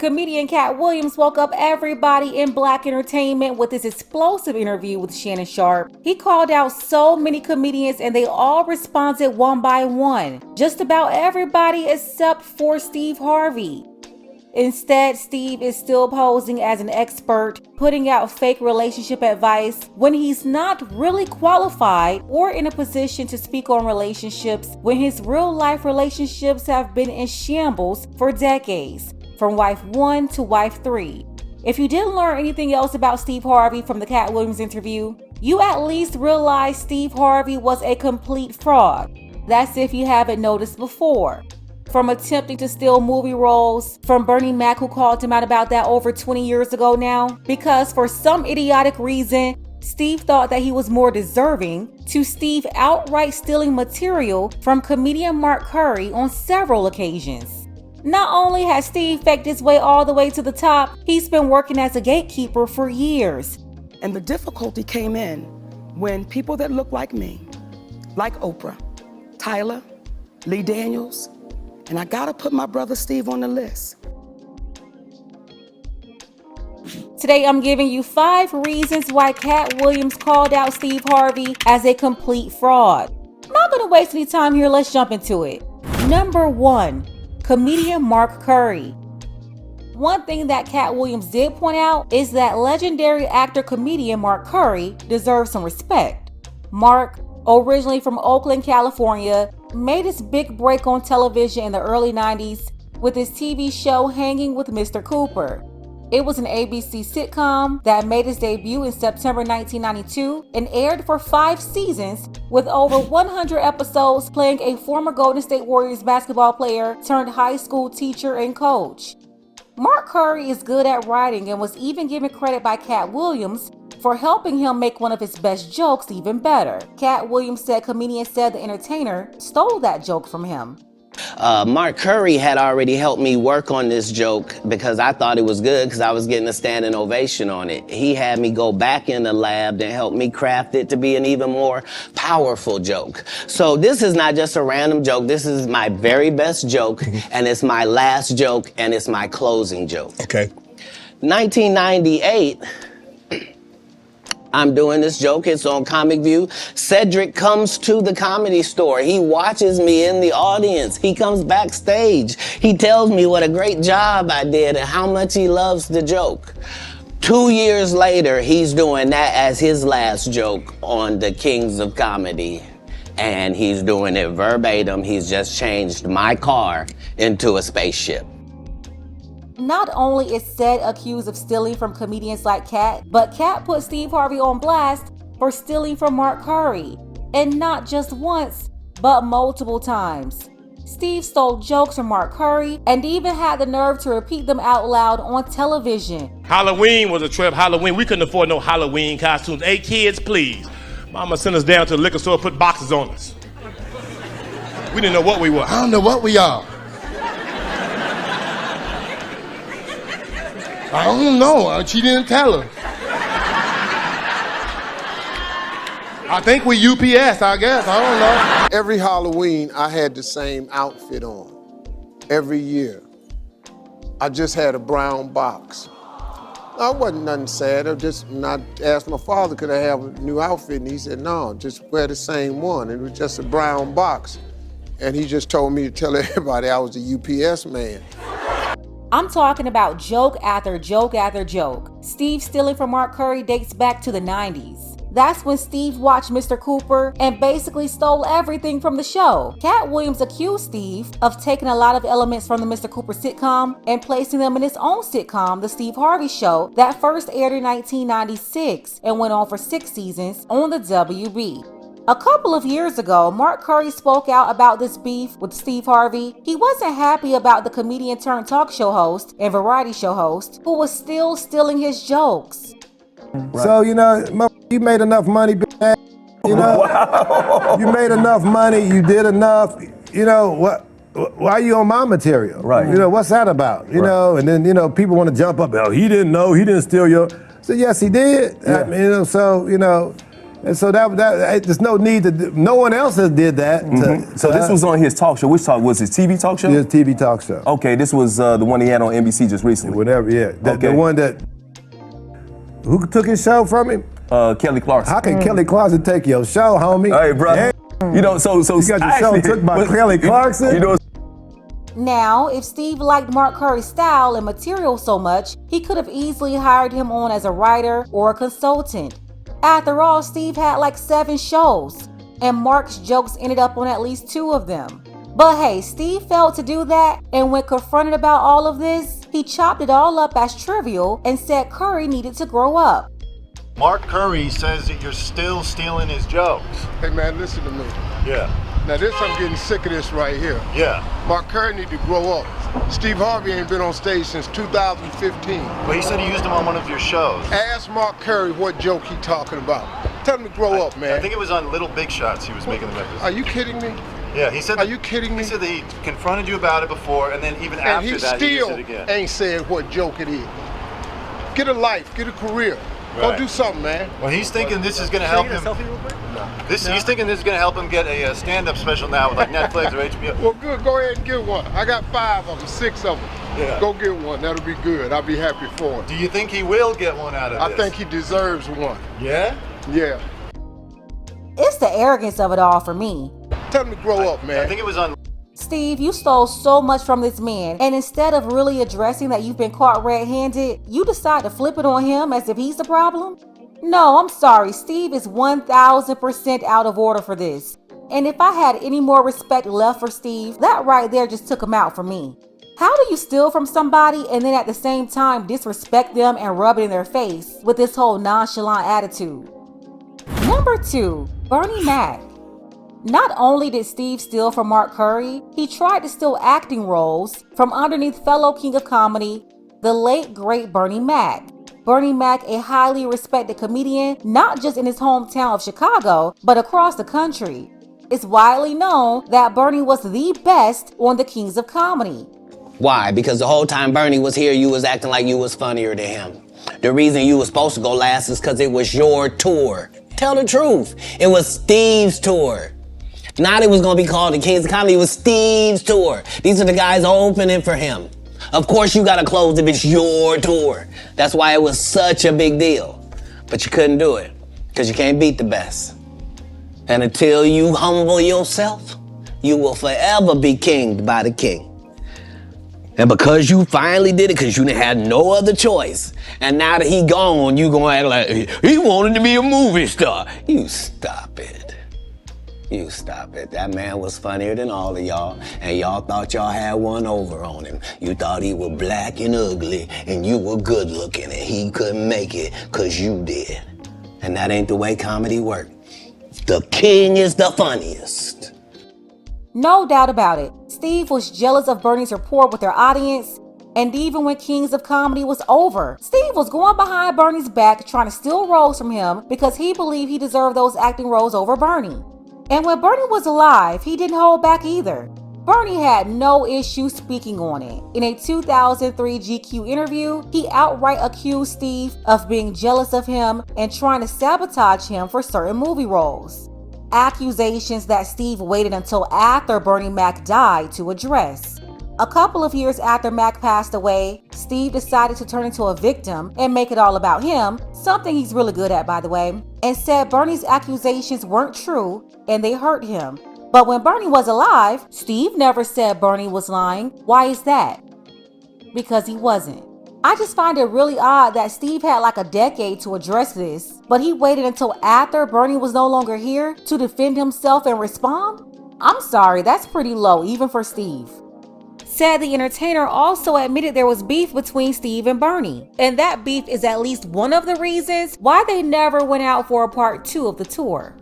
Comedian Katt Williams woke up everybody in Black entertainment with this explosive interview with Shannon Sharpe. He called out so many comedians and they all responded one by one. Just about everybody except for Steve Harvey. Instead, Steve is still posing as an expert, putting out fake relationship advice when he's not really qualified or in a position to speak on relationships when his real-life relationships have been in shambles for decades, from wife 1 to wife 3. If you didn't learn anything else about Steve Harvey from the Katt Williams interview, you at least realized Steve Harvey was a complete fraud. That's if you haven't noticed before. From attempting to steal movie roles, from Bernie Mac, who called him out about that over 20 years ago now, because for some idiotic reason, Steve thought that he was more deserving, to Steve outright stealing material from comedian Mark Curry on several occasions. Not only has Steve faked his way all the way to the top, he's been working as a gatekeeper for years. And the difficulty came in when people that look like me, like Oprah, Tyler, Lee Daniels, and I gotta put my brother Steve on the list. Today, I'm giving you 5 reasons why Katt Williams called out Steve Harvey as a complete fraud. I'm not gonna waste any time here, let's jump into it. Number 1, comedian Mark Curry. One thing that Katt Williams did point out is that legendary actor-comedian Mark Curry deserves some respect. Mark, originally from Oakland, California, made his big break on television in the early 90s with his TV show Hanging with Mr. Cooper. It was an ABC sitcom that made its debut in September 1992 and aired for 5 seasons with over 100 episodes, playing a former Golden State Warriors basketball player turned high school teacher and coach. Mark Curry is good at writing and was even given credit by Katt Williams for helping him make one of his best jokes even better. Katt Williams said comedian said the entertainer stole that joke from him. Mark Curry had already helped me work on this joke because I thought it was good because I was getting a standing ovation on it. He had me go back in the lab and help me craft it to be an even more powerful joke. So this is not just a random joke. This is my very best joke, and it's my last joke, and it's my closing joke. Okay. 1998, I'm doing this joke, it's on Comic View. Cedric comes to the Comedy Store. He watches me in the audience. He comes backstage. He tells me what a great job I did and how much he loves the joke. 2 years later, he's doing that as his last joke on the Kings of Comedy. And he's doing it verbatim. He's just changed my car into a spaceship. Not only is said accused of stealing from comedians like Katt, but Katt put Steve Harvey on blast for stealing from Mark Curry. And not just once, but multiple times. Steve stole jokes from Mark Curry and even had the nerve to repeat them out loud on television. Halloween was a trip. Halloween, we couldn't afford no Halloween costumes. Hey kids, please. Mama sent us down to the liquor store, put boxes on us. We didn't know what we were. I don't know what we are. I don't know. She didn't tell her. I think we UPS, I guess. I don't know. Every Halloween, I had the same outfit on. Every year. I just had a brown box. I wasn't nothing sad. I asked my father, could I have a new outfit? And he said, no, just wear the same one. It was just a brown box. And he just told me to tell everybody I was the UPS man. I'm talking about joke after joke after joke. Steve stealing from Mark Curry dates back to the 90s. That's when Steve watched Mr. Cooper and basically stole everything from the show. Katt Williams accused Steve of taking a lot of elements from the Mr. Cooper sitcom and placing them in his own sitcom, The Steve Harvey Show, that first aired in 1996 and went on for 6 seasons on the WB. A couple of years ago, Mark Curry spoke out about this beef with Steve Harvey. He wasn't happy about the comedian turned talk show host and variety show host who was still stealing his jokes. Right. So, you know, you made enough money, you know? Wow. You made enough money, you did enough, you know, why are you on my material? Right. You know, what's that about? You know, and then, you know, people want to jump up, oh, he didn't know, he didn't steal your, so yes, he did. Yeah. I mean, you know, so, you know, And so there's no need to, no one else has did that. So this was on his talk show. Which talk was it? TV talk show? His TV talk show. Okay, this was the one he had on NBC just recently. Whatever, yeah. The one that, who took his show from him? Kelly Clarkson. How can Kelly Clarkson take your show, homie? Hey, brother. You know, so you got your show took by Kelly Clarkson? You know. Now, if Steve liked Mark Curry's style and material so much, he could have easily hired him on as a writer or a consultant. After all, Steve had like 7 shows, and Mark's jokes ended up on at least 2 of them. But hey, Steve failed to do that, and when confronted about all of this, he chopped it all up as trivial and said Curry needed to grow up. Mark Curry says that you're still stealing his jokes. Hey man, listen to me. Yeah. Now this, I'm getting sick of this right here. Yeah. Mark Curry need to grow up. Steve Harvey ain't been on stage since 2015. But he said he used him on one of your shows. Ask Mark Curry what joke he talking about. Tell him to grow up, man. I think it was on Little Big Shots he was making the reference. Are you kidding me? Yeah, he said. Are you kidding me? He said that he confronted you about it before, and then even after that, he used it again. And he still ain't said what joke it is. Get a life, get a career. Go do something, man. Well, he's thinking this is going to help him. He's thinking this is going to help him get a stand-up special now with like Netflix or HBO. Well, good. Go ahead and get one. I got 5 of them, 6 of them. Yeah. Go get one. That'll be good. I'll be happy for him. Do you think he will get one out of this? I think he deserves one. Yeah? Yeah. It's the arrogance of it all for me. Tell him to grow up, man. I think it was on. Steve, you stole so much from this man, and instead of really addressing that you've been caught red-handed, you decide to flip it on him as if he's the problem? No, I'm sorry, Steve is 1000% out of order for this. And if I had any more respect left for Steve, that right there just took him out for me. How do you steal from somebody and then at the same time disrespect them and rub it in their face with this whole nonchalant attitude? Number 2, Bernie Mac. Not only did Steve steal from Mark Curry, he tried to steal acting roles from underneath fellow king of comedy, the late great Bernie Mac. Bernie Mac, a highly respected comedian, not just in his hometown of Chicago, but across the country. It's widely known that Bernie was the best on the Kings of Comedy. Why? Because the whole time Bernie was here, you was acting like you was funnier than him. The reason you was supposed to go last is because it was your tour. Tell the truth. It was Steve's tour. Not it was going to be called the Kings of Comedy. It was Steve's tour. These are the guys opening for him. Of course you got to close if it's your tour. That's why it was such a big deal. But you couldn't do it because you can't beat the best. And until you humble yourself, you will forever be kinged by the king. And because you finally did it, because you had no other choice, and now that he gone, you gonna act like he wanted to be a movie star. You stop it. You stop it. That man was funnier than all of y'all, and y'all thought y'all had one over on him. You thought he was black and ugly, and you were good looking, and he couldn't make it because you did. And that ain't the way comedy works. The king is the funniest. No doubt about it, Steve was jealous of Bernie's rapport with their audience, and even when Kings of Comedy was over, Steve was going behind Bernie's back trying to steal roles from him because he believed he deserved those acting roles over Bernie. And when Bernie was alive, he didn't hold back either. Bernie had no issue speaking on it. In a 2003 GQ interview, he outright accused Steve of being jealous of him and trying to sabotage him for certain movie roles. Accusations that Steve waited until after Bernie Mac died to address. A couple of years after Mac passed away, Steve decided to turn into a victim and make it all about him, something he's really good at, by the way, and said Bernie's accusations weren't true and they hurt him. But when Bernie was alive, Steve never said Bernie was lying. Why is that? Because he wasn't. I just find it really odd that Steve had like a decade to address this, but he waited until after Bernie was no longer here to defend himself and respond? I'm sorry, that's pretty low, even for Steve. Said the entertainer also admitted there was beef between Steve and Bernie, and that beef is at least one of the reasons why they never went out for a part 2 of the tour.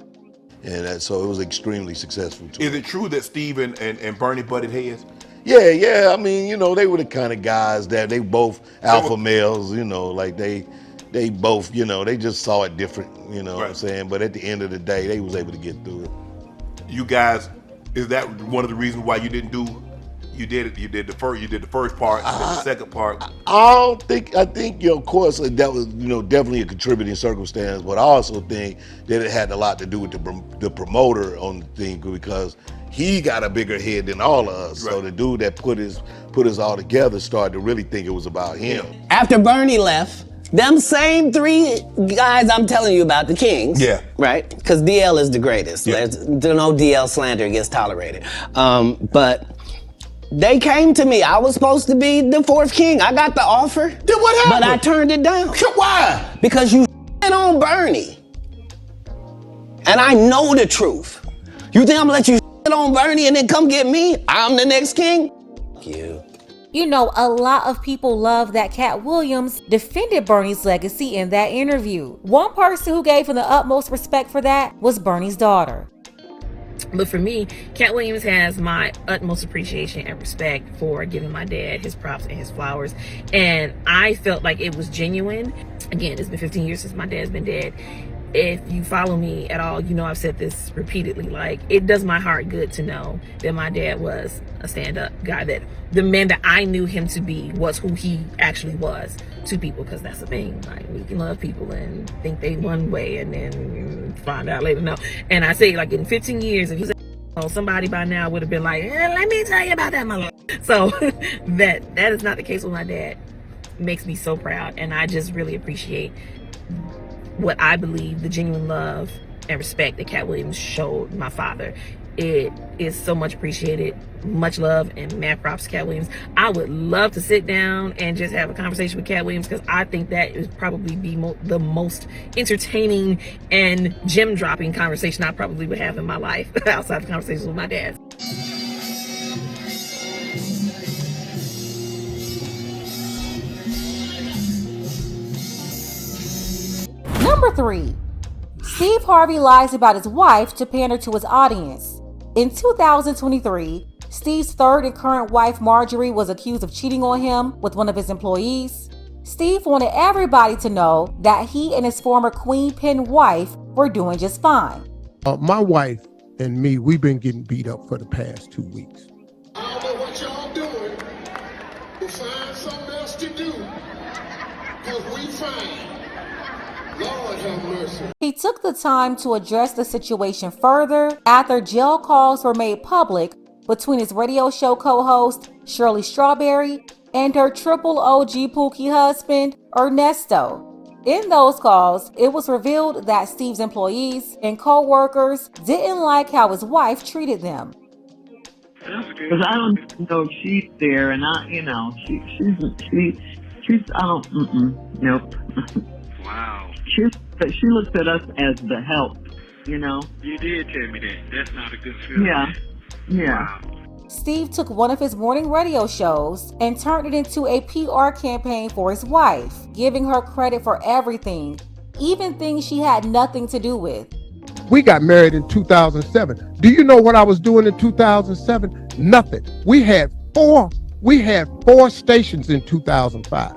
And so it was extremely successful too. Is it true that Steve and Bernie butted heads? Yeah. I mean, you know, they were the kind of guys that they both alpha males, you know, like they both, you know, they just saw it different, you know what I'm saying? But at the end of the day, they was able to get through it. You guys, is that one of the reasons why you didn't do You did it. You did the first. You did the first part. And then the second part. I think, of course, that was, definitely a contributing circumstance. But I also think that it had a lot to do with the promoter on the thing, because he got a bigger head than all of us. Right. So the dude that put us all together started to really think it was about him. After Bernie left, them same 3 guys I'm telling you about, the kings. Yeah. Right? Because DL is the greatest. Yeah. There's no DL slander gets tolerated. But they came to me. I was supposed to be the 4th king. I got the offer. Then what happened? But I turned it down. Why? Because you on Bernie. And I know the truth. You think I'm gonna let you on Bernie and then come get me? I'm the next king? Fuck you. You know, a lot of people love that Katt Williams defended Bernie's legacy in that interview. One person who gave him the utmost respect for that was Bernie's daughter. But for me, Katt Williams has my utmost appreciation and respect for giving my dad his props and his flowers. And I felt like it was genuine. Again, it's been 15 years since my dad's been dead. If you follow me at all, you know I've said this repeatedly. Like, it does my heart good to know that my dad was a stand-up guy, that the man that I knew him to be was who he actually was to people, because that's the thing. Like, we can love people and think they one way and then find out later no. And I say, like, in 15 years, if he said, oh, somebody by now would have been like, let me tell you about that, my lord. So that is not the case with my dad. It makes me so proud, and I just really appreciate what I believe the genuine love and respect that Katt Williams showed my father. It is so much appreciated. Much love and mad props to Katt Williams. I would love to sit down and just have a conversation with Katt Williams, because I think that would probably be the most entertaining and gem-dropping conversation I probably would have in my life outside of conversations with my dad. Number 3. Steve Harvey lies about his wife to pander to his audience. In 2023, Steve's 3rd and current wife, Marjorie, was accused of cheating on him with one of his employees. Steve wanted everybody to know that he and his former queen pin wife were doing just fine. My wife and me, we've been getting beat up for the past 2 weeks. I don't know what y'all doing, but find something else to do, because we fine. Lord have mercy. He took the time to address the situation further after jail calls were made public between his radio show co-host Shirley Strawberry and her triple OG Pookie husband Ernesto. In those calls, it was revealed that Steve's employees and co-workers didn't like how his wife treated them. Because I don't know if she's there, and nope. Wow. She looks at us as the help, You did tell me that. That's not a good feeling. Yeah. Wow. Steve took one of his morning radio shows and turned it into a PR campaign for his wife, giving her credit for everything, even things she had nothing to do with. We got married in 2007. Do you know what I was doing in 2007? Nothing. We had four stations in 2005.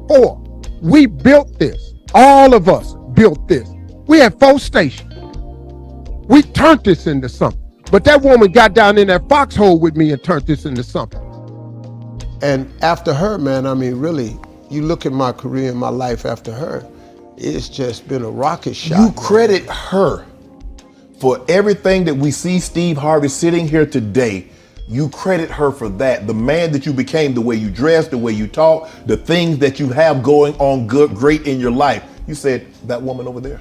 4. We built this. All of us built this. We had 4 stations. We turned this into something. But that woman got down in that foxhole with me and turned this into something. And after her, man, I mean, really, you look at my career and my life after her, it's just been a rocket shot. You credit her for everything that we see Steve Harvey sitting here today. You credit her for that. The man that you became, the way you dress, the way you talk, the things that you have going on great in your life. You said, that woman over there.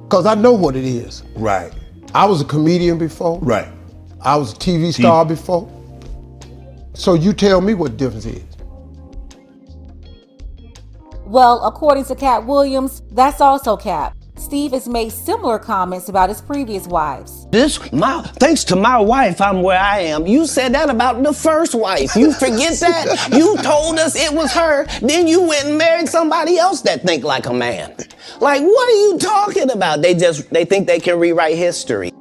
Because I know what it is. Right. I was a comedian before. Right. I was a TV star before. So you tell me what the difference is. Well, according to Katt Williams, that's also cap. Steve has made similar comments about his previous wives. Thanks to my wife, I'm where I am. You said that about the first wife. You forget that? You told us it was her, then you went and married somebody else that think like a man. Like, what are you talking about? They think they can rewrite history.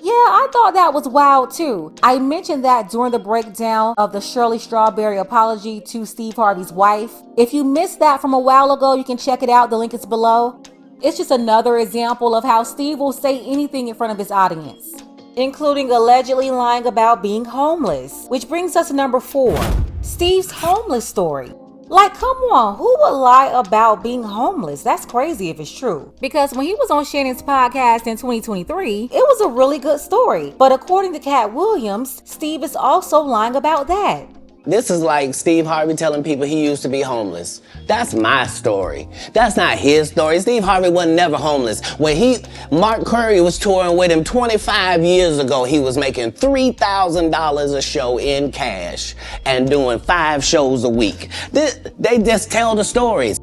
Yeah, I thought that was wild too. I mentioned that during the breakdown of the Shirley Strawberry apology to Steve Harvey's wife. If you missed that from a while ago, you can check it out. The link is below. It's just another example of how Steve will say anything in front of his audience. including allegedly lying about being homeless. Which brings us to number 4, Steve's homeless story. Like, come on, who would lie about being homeless? That's crazy if it's true. Because when he was on Shannon's podcast in 2023, it was a really good story. But according to Katt Williams, Steve is also lying about that. This is like Steve Harvey telling people he used to be homeless. That's my story. That's not his story. Steve Harvey wasn't never homeless. When Mark Curry was touring with him 25 years ago, he was making $3,000 a show in cash and doing 5 shows a week. They just tell the stories.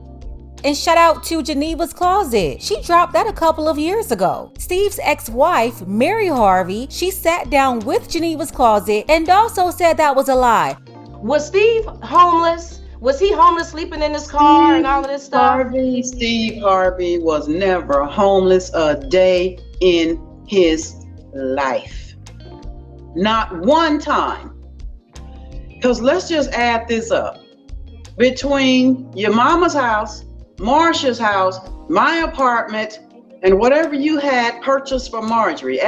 And shout out to Geneva's Closet. She dropped that a couple of years ago. Steve's ex-wife, Mary Harvey, she sat down with Geneva's Closet and also said that was a lie. Was Steve homeless? Was he homeless, sleeping in his car and all of this stuff? Steve Harvey was never homeless a day in his life. Not one time. Because let's just add this up. Between your mama's house, Marsha's house, my apartment, and whatever you had purchased for Marjorie,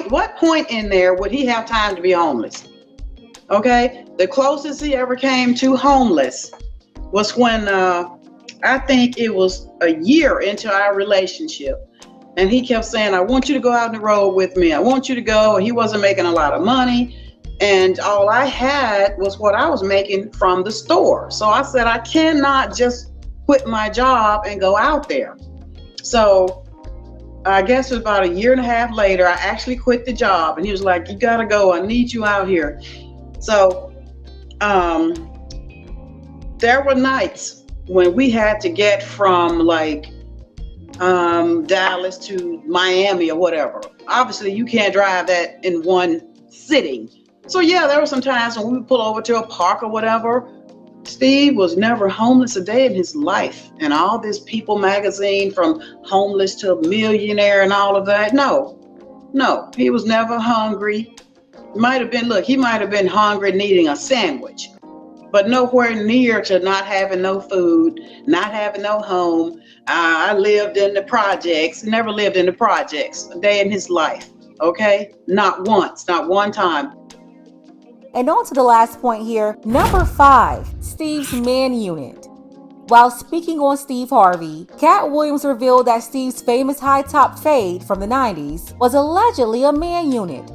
what point in there would he have time to be homeless? Okay, the closest he ever came to homeless was when I think it was a year into our relationship, and he kept saying, I want you to go out on the road with me. I want you to go. And he wasn't making a lot of money, and all I had was what I was making from the store. So I said, I cannot just quit my job and go out there. So I guess it was about a year and a half later, I actually quit the job, and he was like, you gotta go. I need you out here. So there were nights when we had to get from like Dallas to Miami or whatever. Obviously, you can't drive that in one sitting. So yeah, there were some times when we would pull over to a park or whatever. Steve was never homeless a day in his life. And all this People magazine, from homeless to millionaire and all of that. No, he was never hungry. He might have been hungry, needing a sandwich, but nowhere near to not having no food, not having no home. I lived in the projects, never lived in the projects a day in his life, okay? Not once, not one time. And on to the last point here, number 5, Steve's man unit. While speaking on Steve Harvey, Katt Williams revealed that Steve's famous high top fade from the 90s was allegedly a man unit.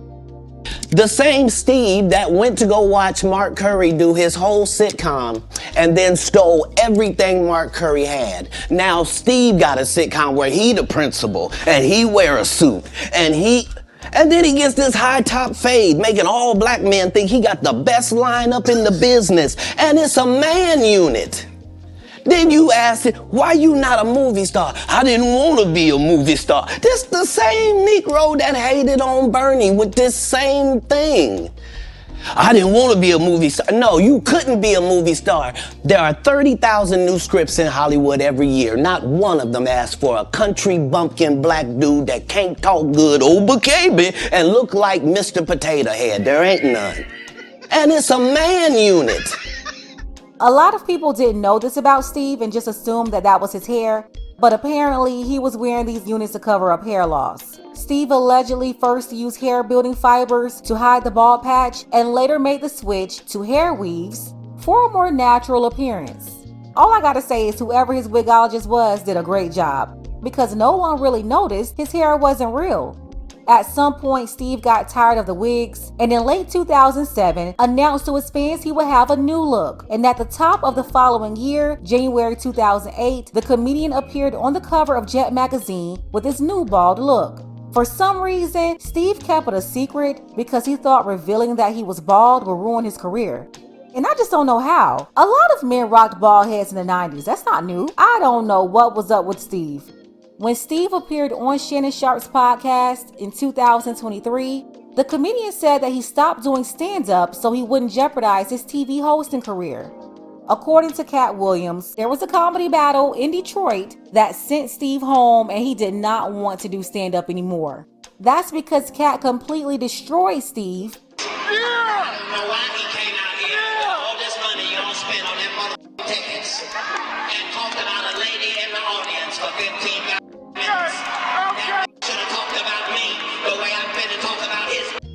The same Steve that went to go watch Mark Curry do his whole sitcom and then stole everything Mark Curry had. Now Steve got a sitcom where he the principal and he wear a suit and then he gets this high top fade, making all black men think he got the best lineup in the business, and it's a man unit. Then you ask it, why you not a movie star? I didn't want to be a movie star. This the same Negro that hated on Bernie with this same thing. I didn't want to be a movie star. No, you couldn't be a movie star. There are 30,000 new scripts in Hollywood every year. Not one of them asks for a country bumpkin black dude that can't talk good, baby, and look like Mr. Potato Head. There ain't none. And it's a man unit. A lot of people didn't know this about Steve and just assumed that was his hair, but apparently he was wearing these units to cover up hair loss. Steve allegedly first used hair building fibers to hide the bald patch and later made the switch to hair weaves for a more natural appearance. All I gotta say is whoever his wigologist was did a great job, because no one really noticed his hair wasn't real. At some point, Steve got tired of the wigs, and in late 2007, announced to his fans he would have a new look. And at the top of the following year, January 2008, the comedian appeared on the cover of Jet magazine with his new bald look. For some reason, Steve kept it a secret because he thought revealing that he was bald would ruin his career. And I just don't know how. A lot of men rocked bald heads in the 90s. That's not new. I don't know what was up with Steve. When Steve appeared on Shannon Sharpe's podcast in 2023, the comedian said that he stopped doing stand-up so he wouldn't jeopardize his TV hosting career. According to Katt Williams, there was a comedy battle in Detroit that sent Steve home and he did not want to do stand-up anymore. That's because Katt completely destroyed Steve. I don't know why he came out here with all this money y'all spent on them motherfucking tickets and talked about a lady in the audience for 15 minutes. Should have talked about me the way I've been to talk about his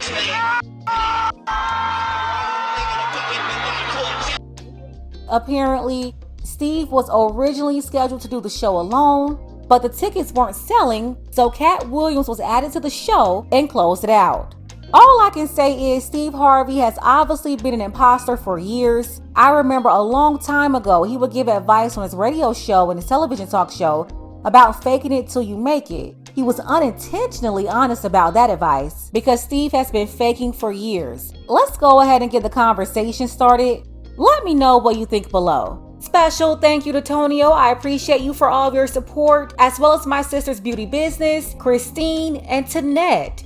Apparently, Steve was originally scheduled to do the show alone, but the tickets weren't selling, so Katt Williams was added to the show and closed it out. All I can say is Steve Harvey has obviously been an imposter for years. I remember a long time ago, he would give advice on his radio show and his television talk show about faking it till you make it. He was unintentionally honest about that advice because Steve has been faking for years. Let's go ahead and get the conversation started. Let me know what you think below. Special thank you to Tonio. I appreciate you for all of your support, as well as my sister's beauty business, Christine, and Tanette.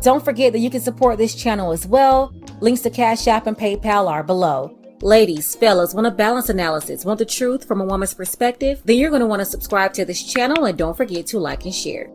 Don't forget that you can support this channel as well. Links to Cash App and PayPal are below. Ladies, fellas, want a balanced analysis, want the truth from a woman's perspective? Then you're going to want to subscribe to this channel and don't forget to like and share.